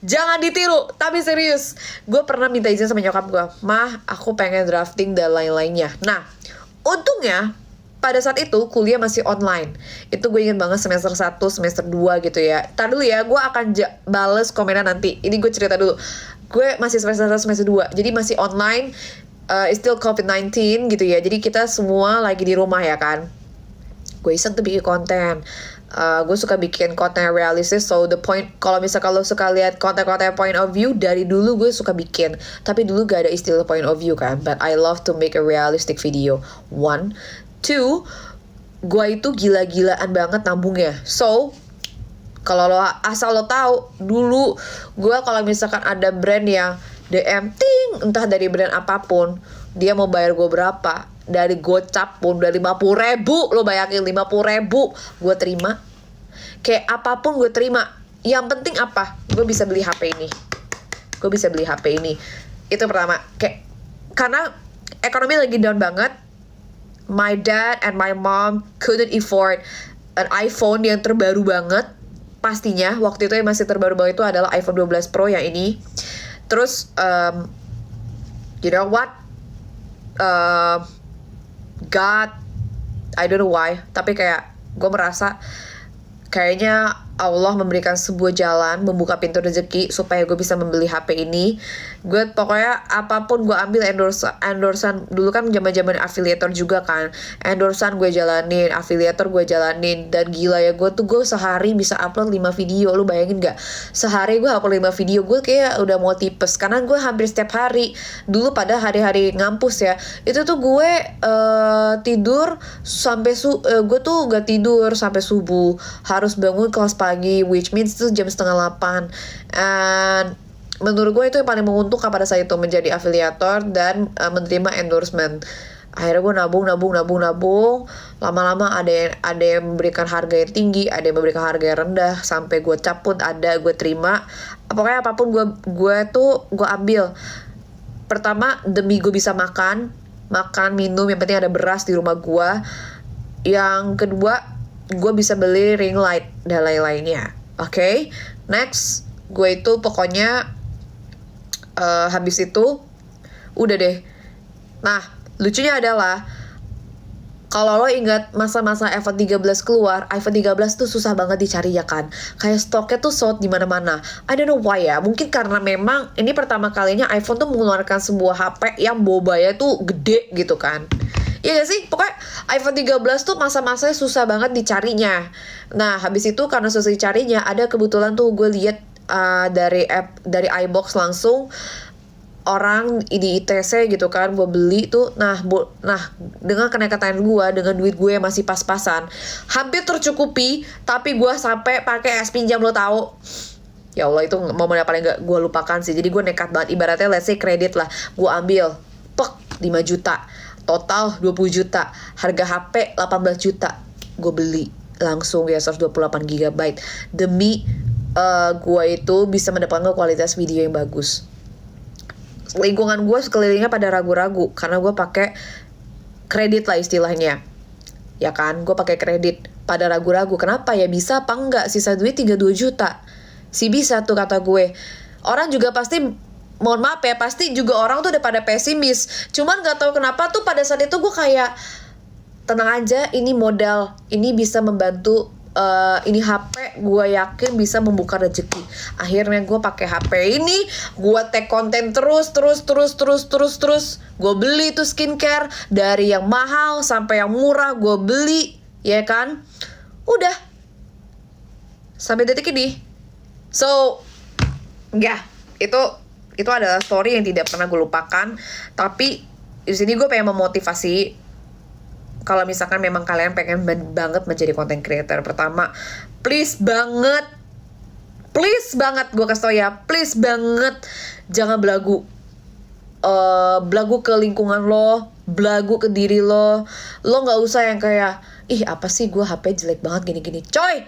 Jangan ditiru, tapi serius. Gue pernah minta izin sama nyokap gue, "Mah, aku pengen drafting dan lain-lainnya." Nah, untungnya pada saat itu kuliah masih online. Itu gue inget banget semester 1, semester 2 gitu ya. Ntar dulu ya, gue akan bales komennya nanti. Ini gue cerita dulu. Gue masih semester 1, semester 2. Jadi masih online, it's still COVID-19 gitu ya. Jadi kita semua lagi di rumah ya kan. Gue iseng tuh bikin konten. Gue suka bikin konten realistis. So the point, kalau suka lihat konten-konten point of view, dari dulu gue suka bikin. Tapi dulu gak ada istilah point of view kan. But I love to make a realistic video. 1, 2, gue itu gila-gilaan banget nabungnya. So kalau asal lo tahu, dulu gue kalau misalkan ada brand yang DM ting, entah dari brand apapun, dia mau bayar gue berapa, dari gocap pun dari 50.000, lo bayangin 50.000 gue terima. Kayak apapun gue terima. Yang penting apa? Gue bisa beli HP ini. Itu pertama. Kayak karena ekonomi lagi down banget. My dad and my mom couldn't afford an iPhone yang terbaru banget. Pastinya waktu itu yang masih terbaru banget itu adalah iPhone 12 Pro yang ini. Terus you know what, God, I don't know why, tapi kayak gue merasa kayaknya Allah memberikan sebuah jalan, membuka pintu rezeki supaya gue bisa membeli HP ini. Gue pokoknya apapun gue ambil endorsan. Dulu kan zaman afiliator juga kan. Endorsan gue jalanin, afiliator gue jalanin. Dan gila ya, gue sehari bisa upload 5 video. Lu bayangin gak? Sehari gue upload 5 video. Gue kayak udah mau tipes, karena gue hampir setiap hari. Dulu pada hari-hari ngampus ya, itu tuh gue tidur sampai gue tuh gak tidur sampai subuh. Harus bangun kelas pagi, which means itu jam 7:30. And menurut gue itu yang paling menguntungkan pada saat itu, menjadi afiliator dan menerima endorsement. Akhirnya gue nabung. Lama-lama ada yang memberikan harga yang tinggi, ada yang memberikan harga yang rendah, sampai gue cap pun ada, gue terima. Pokoknya apapun gue ambil. Pertama, demi gue bisa makan, minum, yang penting ada beras di rumah gue. Yang kedua, gue bisa beli ring light dan lain-lainnya. Oke? Next, gue itu pokoknya habis itu udah deh. Nah, lucunya adalah kalau lo ingat masa-masa iPhone 13 keluar, iPhone 13 tuh susah banget dicari ya kan. Kayak stoknya tuh sold di mana-mana. I don't know why ya. Mungkin karena memang ini pertama kalinya iPhone tuh mengeluarkan sebuah HP yang bobanya tuh gede gitu kan. Iya gak sih? Pokoknya iPhone 13 tuh masa-masanya susah banget dicarinya. Nah, habis itu karena susah dicarinya, ada kebetulan tuh gue lihat dari iBox langsung orang di ITC gitu kan, gue beli tuh. Nah dengan kenaikan tangan gue, dengan duit gue yang masih pas-pasan, hampir tercukupi, tapi gue sampai pakai es pinjam, lo tahu. Ya Allah, itu momen yang paling gak gue lupakan sih. Jadi gue nekat banget, ibaratnya let's say kredit lah, gue ambil 5 juta, total 20 juta, harga HP 18 juta, gue beli langsung ya 128 GB demi gue itu bisa mendapatkan kualitas video yang bagus. Lingkungan gue sekelilingnya pada ragu-ragu karena gue pakai kredit lah istilahnya, ya kan? Gue pakai kredit, pada ragu-ragu. Kenapa ya, bisa apa enggak, sisa duit 32 juta sih bisa tuh kata gue. Orang juga pasti, mohon maaf ya, pasti juga orang tuh udah pada pesimis. Cuman gak tahu kenapa tuh pada saat itu gue kayak tenang aja, ini modal, ini bisa membantu, ini HP gue yakin bisa membuka rezeki. Akhirnya gue pakai HP ini, gue tag konten terus. Gue beli tuh skincare, dari yang mahal sampai yang murah gue beli, ya kan? Udah sampai detik ini. So ya, itu adalah story yang tidak pernah gue lupakan. Tapi di sini gue pengen memotivasi, kalau misalkan memang kalian pengen banget menjadi content creator, pertama, please banget gue kasih tau ya, please banget jangan belagu ke lingkungan lo, belagu ke diri lo nggak usah yang kayak, ih apa sih gue HP jelek banget gini-gini. Coy,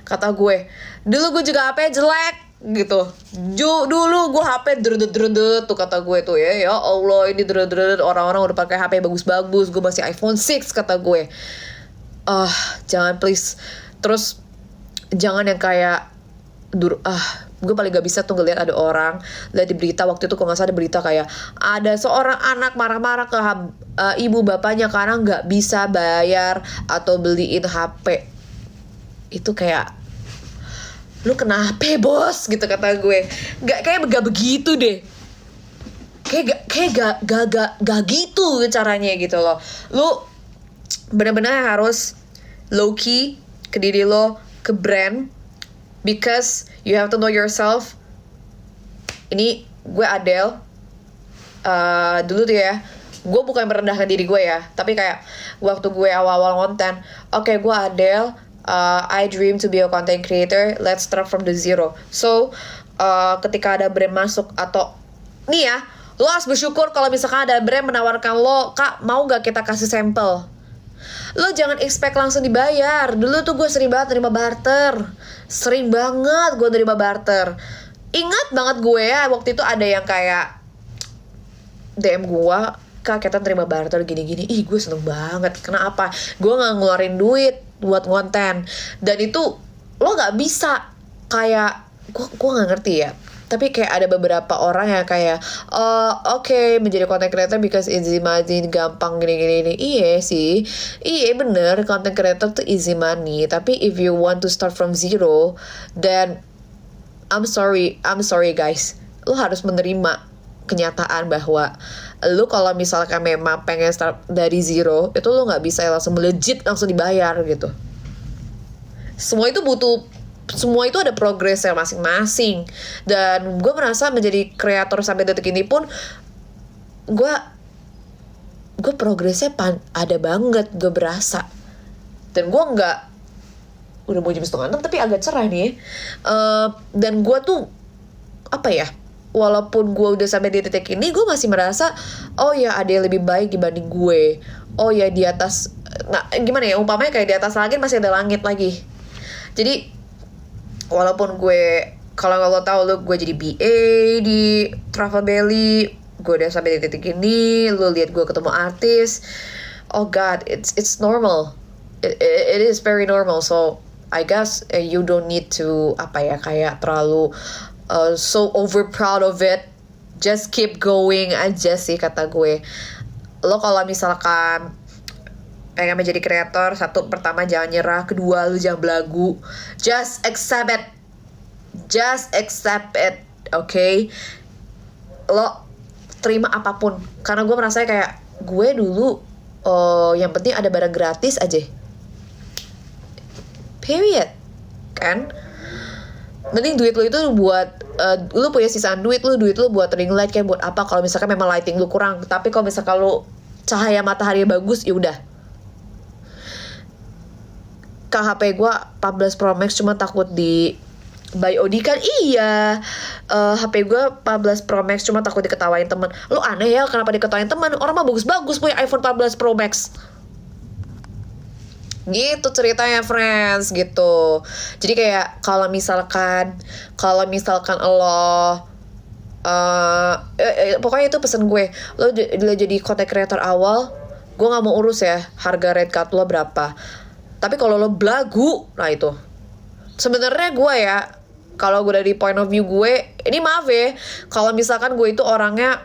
kata gue, dulu gue juga HP jelek gitu. Dulu gue HP deret tuh kata gue tuh ya Allah, ini deret orang-orang udah pakai HP bagus-bagus, gue masih iPhone 6 kata gue. Jangan please. Terus jangan yang kayak gue paling gak bisa tuh ngeliat ada orang lihat di berita waktu itu, kalau nggak salah ada berita kayak ada seorang anak marah-marah ke ibu bapaknya karena nggak bisa bayar atau beliin HP. Itu kayak, lu kenapa bos gitu kata gue. Gak begitu deh, kayak gak gitu caranya gitu loh. Lu benar-benar harus low key ke diri lo, ke brand, because you have to know yourself. Ini gue Adele, dulu tuh ya, gue bukan merendahkan diri gue ya, tapi kayak waktu gue awal-awal konten, oke, gue Adele, I dream to be a content creator, let's start from the zero. So ketika ada brand masuk, atau nih ya, lo harus bersyukur kalau misalkan ada brand menawarkan lo, kak mau gak kita kasih sampel. Lo jangan expect langsung dibayar. Dulu tuh gue sering banget nerima barter. Sering banget gue nerima barter. Ingat banget gue ya, waktu itu ada yang kayak DM gue, kak kita nerima barter gini-gini. Ih gue seneng banget. Kenapa? Gue gak ngeluarin duit buat konten. Dan itu lo gak bisa kayak, gue gak ngerti ya, tapi kayak ada beberapa orang yang kayak oke, menjadi content creator because easy money, gampang gini-gini. Iya sih, iya bener, content creator tuh easy money. Tapi if you want to start from zero, then I'm sorry guys, lo harus menerima kenyataan bahwa lo kalau misalkan memang pengen start dari zero, itu lo nggak bisa langsung melejit langsung dibayar gitu. Semua itu ada progresnya masing-masing. Dan gue merasa menjadi kreator sampai detik ini pun gue progresnya ada banget, gue berasa. Dan gue nggak, udah mau jam 5:30 tapi agak cerah nih. Dan gue tuh apa ya, walaupun gue udah sampai di titik ini, gue masih merasa oh ya ada yang lebih baik dibanding gue. Oh ya di atas, nah gimana ya, umpamanya kayak di atas langit masih ada langit lagi. Jadi walaupun gue, kalau lo tahu lo gue jadi BA di Travel Belly, gue udah sampai di titik ini, lo lihat gue ketemu artis, oh god, it's normal, it is very normal. So I guess you don't need to kayak terlalu so over proud of it, just keep going aja sih kata gue. Lo kalau misalkan pengen menjadi kreator, satu, pertama jangan nyerah, kedua lu jangan belagu, just accept it, okay? Lo terima apapun, karena gue merasa kayak gue dulu yang penting ada barang gratis aja, period, kan? Mending duit lu itu buat lu punya sisaan duit lu buat ring light kayak buat apa, kalau misalkan memang lighting lu kurang. Tapi kalau misalkan lu cahaya matahari bagus, ya udah. HP gue 14 Pro Max cuma takut di by OD kan. Iya, HP gue 14 Pro Max cuma takut diketawain teman. Lu aneh ya, kenapa diketawain teman? Orang mah bagus-bagus punya iPhone 14 Pro Max. Gitu ceritanya friends, gitu. Jadi kayak kalau misalkan lo pokoknya itu pesan gue, lo jadi content creator awal, gue nggak mau urus ya harga red card lo berapa. Tapi kalau lo belagu, nah itu sebenarnya gue ya, kalau gue dari point of view gue, ini maaf ya, kalau misalkan gue itu orangnya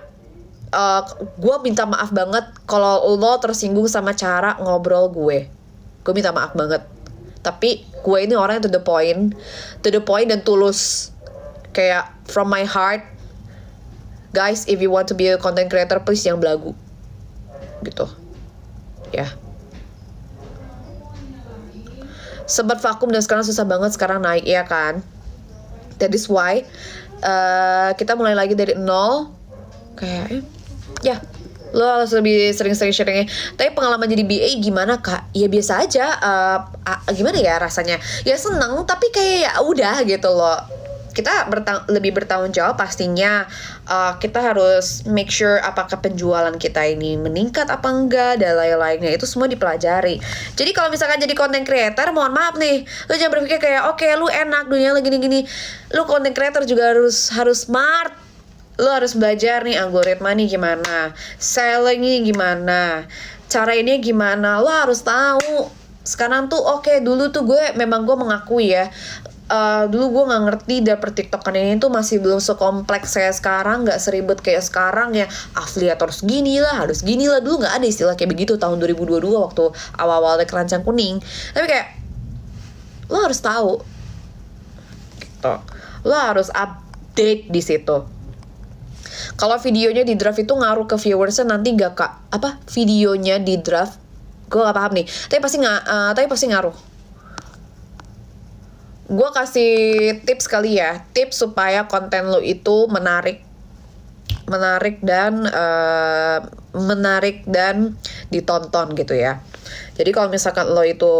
gue minta maaf banget kalau lo tersinggung sama cara ngobrol gue minta maaf banget. Tapi gue ini orang yang to the point dan tulus, kayak from my heart. Guys, if you want to be a content creator, please jangan belagu gitu ya. Sempat vakum dan sekarang susah banget, sekarang naik ya kan. That is why kita mulai lagi dari nol. Kayak ya, lo harus lebih sering-sering sharingnya. Tapi pengalaman jadi BA gimana kak? Ya biasa aja. Gimana ya rasanya? Ya seneng, tapi kayak ya udah gitu loh. Kita lebih bertanggung jawab pastinya. Kita harus make sure apakah penjualan kita ini meningkat apa enggak, dan lain-lainnya itu semua dipelajari. Jadi kalau misalkan jadi content creator, mohon maaf nih, lu jangan berpikir kayak oke, lu enak dunia lagi gini-gini. Lu content creator juga harus smart. Lu harus belajar nih algoritma nih gimana, sellingnya gimana, cara ini gimana. Lo harus tahu. Sekarang tuh oke, dulu tuh gue mengakui ya, dulu gue nggak ngerti dapet TikTokan ini tuh masih belum sekompleks kayak sekarang, nggak seribet kayak sekarang ya. Afiliator harus gini lah, harus gini lah. Dulu nggak ada istilah kayak begitu tahun 2022 waktu awal-awal ada keranjang kuning. Tapi kayak lo harus tahu, gitu. Lo harus update di situ. Kalau videonya di draft itu ngaruh ke viewersnya nanti gak kak? Apa videonya di draft? Gue gak paham nih. Tapi pasti ngaruh. Gue kasih tips kali ya, tips supaya konten lo itu menarik dan ditonton gitu ya. Jadi kalau misalkan lo itu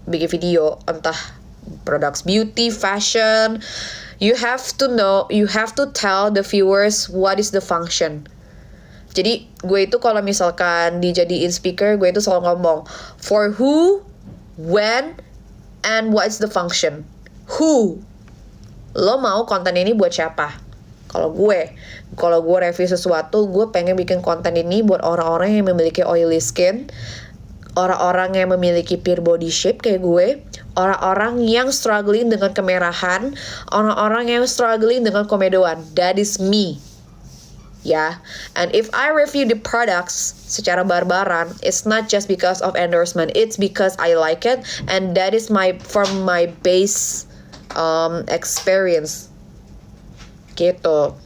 bikin video entah products beauty, fashion, you have to tell the viewers what is the function. Jadi gue itu kalau misalkan dijadiin speaker, gue itu selalu ngomong for who, when, and what is the function. Who? Lo mau konten ini buat siapa? Kalau gue review sesuatu, gue pengen bikin konten ini buat orang-orang yang memiliki oily skin, orang-orang yang memiliki pure body shape kayak gue, orang-orang yang struggling dengan kemerahan, orang-orang yang struggling dengan komedoan. That is me. Ya, and if I review the products secara barbaran, it's not just because of endorsement, it's because I like it, and that is from my base experience. Gitu.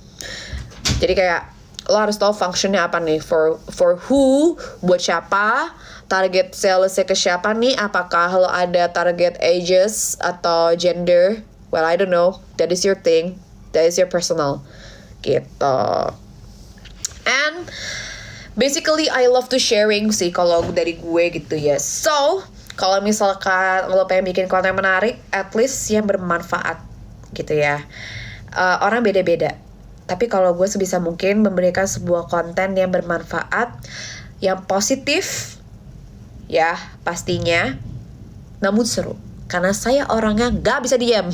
Jadi kayak lo harus tahu functionnya apa nih, for who, buat siapa, target salesnya ke siapa nih, apakah lo ada target ages atau gender, well I don't know, that is your thing, that is your personal, gitu. And basically I love to sharing sih kalau dari gue gitu ya. So kalau misalkan lo pengen bikin konten menarik, at least yang bermanfaat gitu ya. Orang beda-beda. Tapi kalau gue sebisa mungkin memberikan sebuah konten yang bermanfaat, yang positif, ya pastinya, namun seru. Karena saya orangnya gak bisa diam.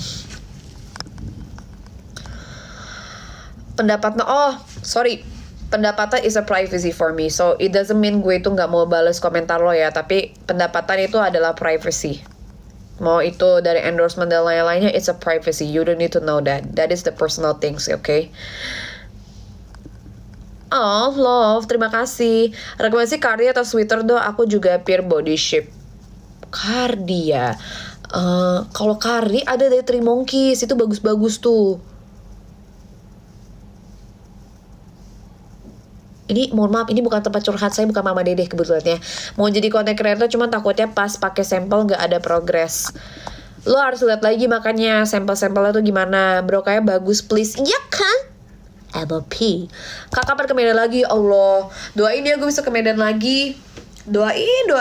Pendapatan is a privacy for me. So it doesn't mean gue itu gak mau balas komentar lo ya. Tapi pendapatan itu adalah privacy. Mau itu dari endorsement dan lain-lainnya, it's a privacy. You don't need to know that. That is the personal things, okay? Oh, love, terima kasih. Rekomendasi Cardi atau Sweater do, aku juga pure body shape. Cardi ya. Kalau Cardi ada dari Three Monkeys, itu bagus-bagus tuh. Ini mohon maaf, ini bukan tempat curhat, saya bukan Mama Dedeh kebetulan ya. Mau jadi content creator cuma takutnya pas pakai sampel gak ada progres. Lo harus lihat lagi makanya sampel-sampelnya tuh gimana. Bro kayak bagus please. Iya kan? MLP. Kak kapan ke Medan lagi? Allah, doain ya gue bisa ke Medan lagi. Doain.